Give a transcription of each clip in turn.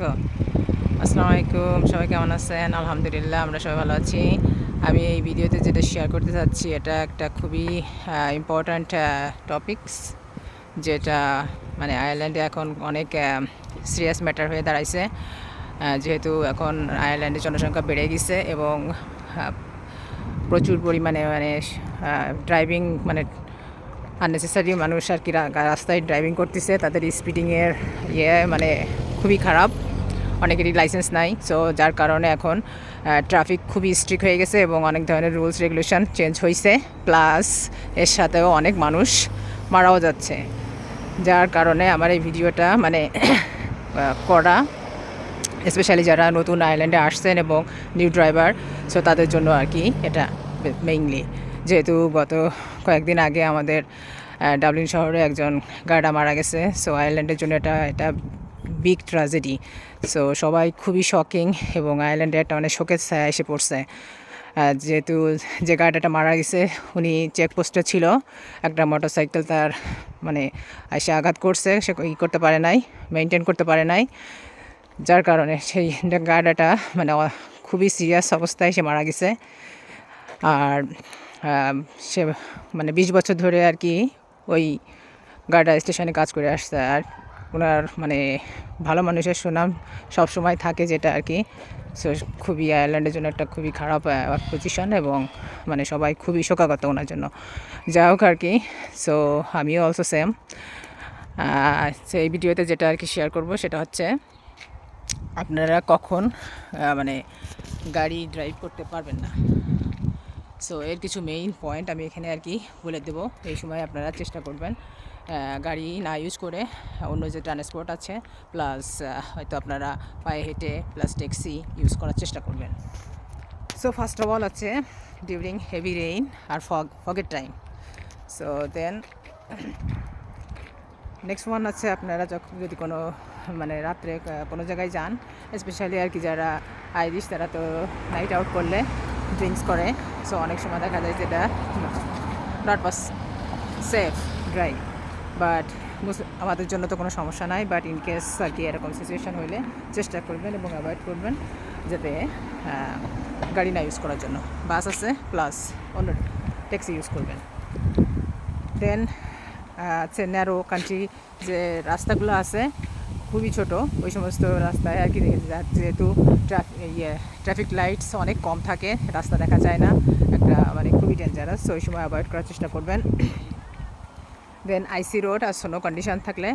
আসসালামু আলাইকুম, সবাই কেমন আছেন? আলহামদুলিল্লাহ, আমরা সবাই ভালো আছি। আমি এই ভিডিওতে যেটা শেয়ার করতে চাচ্ছি, এটা একটা খুবই ইম্পর্ট্যান্ট টপিকস, যেটা মানে আয়ারল্যান্ডে এখন অনেক সিরিয়াস ম্যাটার হয়ে দাঁড়াইছে। যেহেতু এখন আয়ারল্যান্ডের জনসংখ্যা বেড়ে গেছে এবং প্রচুর পরিমাণে ড্রাইভিং আননেসেসারি মানুষ আর কি রাস্তায় ড্রাইভিং করতেছে। তাদের স্পিডিংয়ের মানে খুবই খারাপ। অনেকেরই লাইসেন্স নাই, সো যার কারণে এখন ট্রাফিক খুবই স্ট্রিক্ট হয়ে গেছে এবং অনেক ধরনের রুলস রেগুলেশন চেঞ্জ হয়েছে। প্লাস এর সাথেও অনেক মানুষ মারাও যাচ্ছে। যার কারণে আমার এই ভিডিওটা করা, স্পেশালি যারা নতুন আইল্যান্ডে আসছেন এবং নিউ ড্রাইভার, সো তাদের জন্য আর কি এটা মেইনলি। যেহেতু গত কয়েকদিন আগে আমাদের ডাবলিন শহরে একজন গার্ডা মারা গেছে, সো আয়ারল্যান্ডের জন্য এটা বিগ ট্র্যাজেডি। সো সবাই খুবই শকিং এবং আয়ারল্যান্ডে একটা অনেক শোকের ছায়া এসে পড়ছে। যেহেতু যে গার্ডাটা মারা গেছে উনি চেকপোস্টে ছিল, একটা মোটরসাইকেল তার এসে আঘাত করছে, সে করতে পারে নাই, মেনটেন করতে পারে নাই। যার কারণে সেই গার্ডাটা খুবই সিরিয়াস অবস্থায় সে মারা গেছে। আর সে 20 বছর ধরে আর কি ওই গার্ডা স্টেশনে কাজ করে আসছে। আর ওনার ভালো মানুষের সুনাম সবসময় থাকে, যেটা আর কি। সো খুবই আয়ারল্যান্ডের জন্য একটা খুবই খারাপ পজিশন এবং সবাই খুবই শোকাগত ওনার জন্য। যাই হোক আর কি, সো আমিও অলসো সেম। সেই ভিডিওতে যেটা আর কি শেয়ার করব সেটা হচ্ছে আপনারা কখন গাড়ি ড্রাইভ করতে পারবেন না। সো এর কিছু মেইন পয়েন্ট আমি এখানে আর কি বলে দেবো। এই সময় আপনারা চেষ্টা করবেন গাড়ি না ইউজ করে অন্য যে ট্রান্সপোর্ট আছে, প্লাস হয়তো আপনারা পায়ে হেঁটে প্লাস ট্যাক্সি ইউজ করার চেষ্টা করবেন। সো ফার্স্ট অফ অল হচ্ছে ডিউরিং হেভি রেইন আর ফগের time. So then next one আছে, আপনারা যদি কোনো রাত্রে কোনো জায়গায় যান, স্পেশালি আর কি যারা আইরিশ, তারা তো নাইট আউট করলে ড্রিঙ্কস করে। সো অনেক সময় দেখা যায় যেটা not pass safe drive, but আমাদের জন্য তো কোনো সমস্যা নাই। বাট ইন কেস আর কি এরকম সিচুয়েশান হইলে চেষ্টা করবেন এবং অ্যাভয়েড করবেন যাতে গাড়ি না ইউজ করার জন্য। বাস আছে প্লাস অন্য ট্যাক্সি ইউজ করবেন। দেন আছে ন্যারো কান্ট্রি, যে রাস্তাগুলো আছে খুবই ছোট, ওই সমস্ত রাস্তায় আর কি যেহেতু ট্রাফিক লাইটস অনেক কম থাকে, রাস্তা দেখা যায় না, একটা খুবই ডেঞ্জারাস। ওই সময় অ্যাভয়েড করার চেষ্টা করবেন। দেন আইসি রোড আর স্নো কন্ডিশন থাকলে,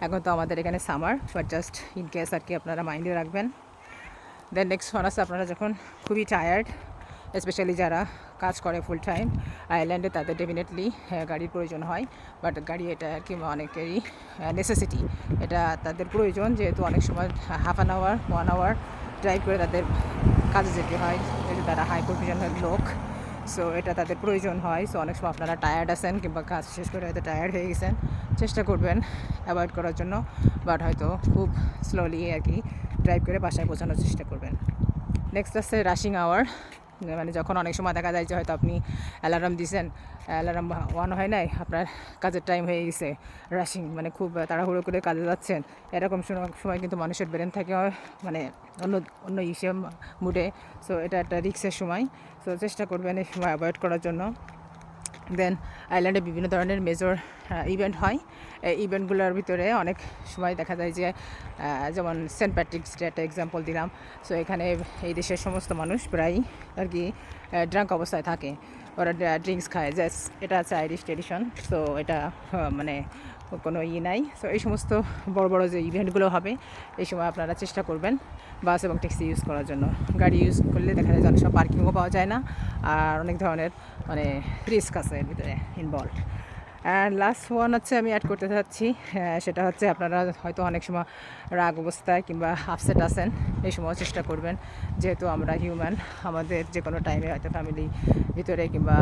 এখন তো আমাদের এখানে summer, but just in case আর কি আপনারা মাইন্ডে রাখবেন। দেন নেক্সট ওয়ান আছে, আপনারা যখন খুবই টায়ার্ড, স্পেশালি যারা কাজ করে ফুল টাইম আয়ারল্যান্ডে, তাদের ডেফিনেটলি গাড়ির প্রয়োজন হয়। বাট গাড়ি এটা আর কি অনেকেরই নেসেসিটি, এটা তাদের প্রয়োজন, যেহেতু অনেক সময় half an hour 1 hour drive করে তাদের কাজে যেতে হয়, যেহেতু তারা হাই প্রফেশনাল লোক। সো এটা তাদের প্রয়োজন হয়। সো অনেক সময় আপনারা টায়ার্ড আছেন কিংবা কাজ শেষ করে হয়তো টায়ার্ড হয়ে গেছেন, চেষ্টা করবেন অ্যাভয়েড করার জন্য, বাট হয়তো খুব স্লোলি আর কি ড্রাইভ করে বাসায় পৌঁছানোর চেষ্টা করবেন। নেক্সট আছে রাশিং আওয়ার, যখন অনেক সময় দেখা যায় যে হয়তো আপনি অ্যালার্ম দিয়েছেন, অ্যালার্ম অন হয় নাই, আপনার কাজের টাইম হয়ে গেছে, রাশিং খুব তাড়াহুড়ো করে কাজে যাচ্ছেন, এরকম সময় কিন্তু মানুষের ব্রেন থাকে অন্য অন্য মুডে। সো এটা একটা রিস্কের সময়। সো চেষ্টা করবেন এই সময় অ্যাভয়েড করার জন্য। দেন আইল্যান্ডে বিভিন্ন ধরনের মেজর ইভেন্ট হয়। এই ইভেন্টগুলোর ভিতরে অনেক সময় দেখা যায় যে যেমন সেন্ট প্যাট্রিকস ডে একটা এক্সাম্পল দিলাম। সো এখানে এই দেশের সমস্ত মানুষ প্রায় আর কি ড্রাঙ্ক অবস্থায় থাকে, ওরা ড্রিঙ্কস খায়। জাস্ট এটা আছে আইরিশ ট্রেডিশন। সো এটা কোনো নাই। সো এই সমস্ত বড় বড় যে ইভেন্টগুলো হবে, এই সময় আপনারা চেষ্টা করবেন বাস এবং ট্যাক্সি ইউজ করার জন্য। গাড়ি ইউজ করলে দেখা যায় যে অনেক সময় পার্কিংও পাওয়া যায় না, আর অনেক ধরনের রিস্ক আছে এর ভিতরে ইনভলভ। অ্যান্ড লাস্ট ওয়ান হচ্ছে আমি অ্যাড করতে চাচ্ছি, সেটা হচ্ছে আপনারা হয়তো অনেক সময় রাগ অবস্থায় কিংবা আপসেট আছেন, এই সময় চেষ্টা করবেন, যেহেতু আমরা হিউম্যান, আমাদের যে কোনো টাইমে হয়তো ফ্যামিলি ভিতরে কিংবা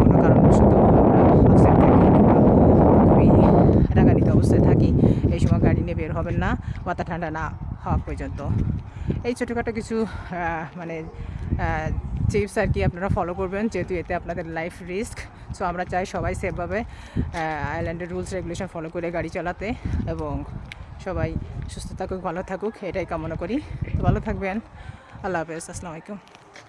কোনো কারণবশত আমরা আপসেট থাকি কিংবা খুবই রাগান্বিত অবস্থায় থাকি, এই সময় গাড়ি নিয়ে বের হবেন না মাথা ঠান্ডা না হওয়া পর্যন্ত। এই ছোটোখাটো কিছু টিপস আর কি আপনারা ফলো করবেন, যেহেতু এতে আপনাদের লাইফ রিস্ক। সো আমরা চাই সবাই সেফভাবে আইল্যান্ডের রুলস রেগুলেশন ফলো করে গাড়ি চালাতে এবং সবাই সুস্থ থাকুক, ভালো থাকুক, এটাই কামনা করি। তো ভালো থাকবেন। আল্লাহ হাফেজ, আসসালামু আলাইকুম।